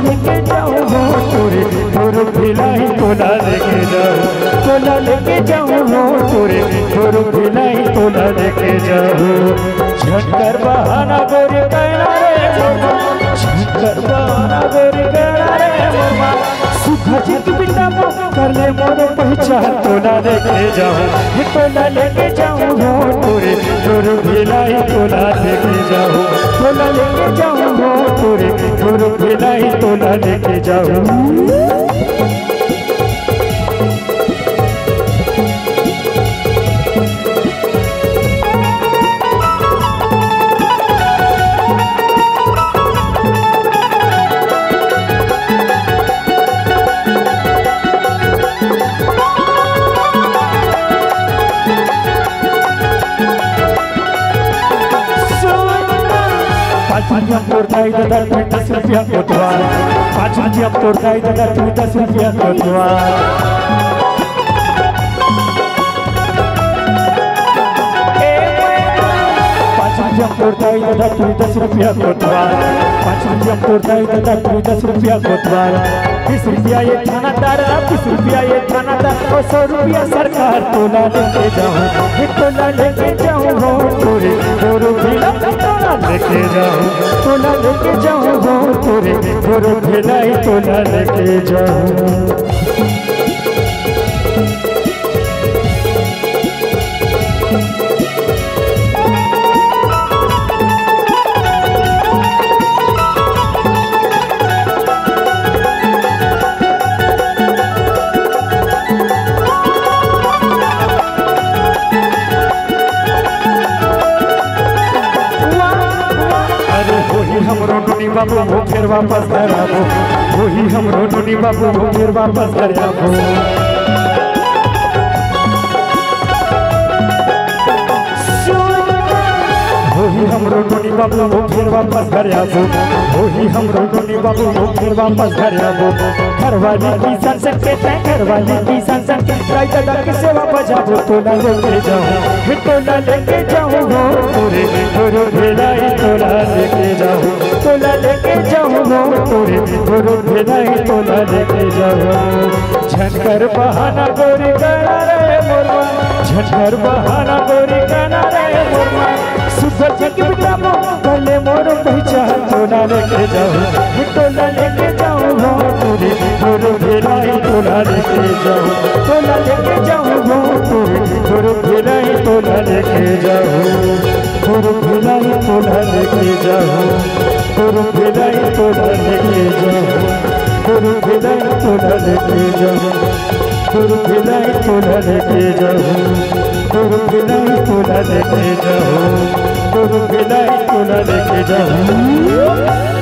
लेके जाऊँ हो तोरे गुरु भिलाई तोला लेके जाऊँ तोला लेके जाऊँ हो तोरे गुरु भिलाई तोला लेके जाऊँ झटकर बहाना गोरी कहना रे मोरमा झटकर बहाना गोरी कहना रे मोरमा सुखा जित बिना कर ले मोरो पहचान तोला लेके जाऊँ तोला लेके जाऊँ हो तोरे गुरु भिलाई तोला लेके जाऊँ तोला लेके जाऊँ हो तोरे गुरु भिलाई तोला लेके जाऊँ पाँच तोड़ताई दादा तू 10 रुपया कोतवाल 5 रुपया तोड़ताई दादा तू 10 रुपया कोतवाल तोड़ताई दादा तू 10 रुपया कोतवाल 5 रुपया तोड़ताई दादा तू 10 रुपया कोतवाल 20 रुपया ये थानादार 20 रुपया ये थानादार और 100 रुपया सरकार तोला लेके जाऊँ तोला लेके जाऊँ हो तोरे गुरु भिलाई तोला लेके जाऊँ तोला लेके जाऊँ हो तोरे गुरु भिलाई तोला लेके जाऊँ हमरो नोनी बाबू वो फिर वापस घर आबो वही हमरो नोनी बाबू वो फिर वापस घर आबो वही हमरो नोनी बाबू वो फिर वापस घर आबो वही हमरो नोनी बाबू वो फिर वापस घर आबो घरवाली की संसद के तय घरवाली की संसद के राय दादा की सेवा बजाबो तोला लेके जाऊँ तोला लेके जाऊँ हो तोरे गुरु भिलाई तोला लेके जाऊँ तोला लेके जाऊँ हो तोरे गुरु भिलाई तोला लेके जाऊँ झटकर बहाना गोरी कहना रे मोरमा झटकर बहाना गोरी कहना रे मोरमा सुबह जग बिटाबो गले मोरो पहचान तोला लेके जाऊँ तोला लेके जाऊँ हो तोरे गुरु भिलाई तोला लेके जाऊँ तोला लेके जाऊँ हो तोरे गुरु भिलाई तोला लेके जाऊँ गुरु भिलाई तोला लेके जाऊँ गुरु भिलाई तोला लेके जाऊँ गुरु भिलाई तोला लेके जाऊँ गुरु भिलाई तोला लेके जाऊँ गुरु भिलाई तोला लेके जाऊँ गुरु भिलाई तोला लेके जाऊँ।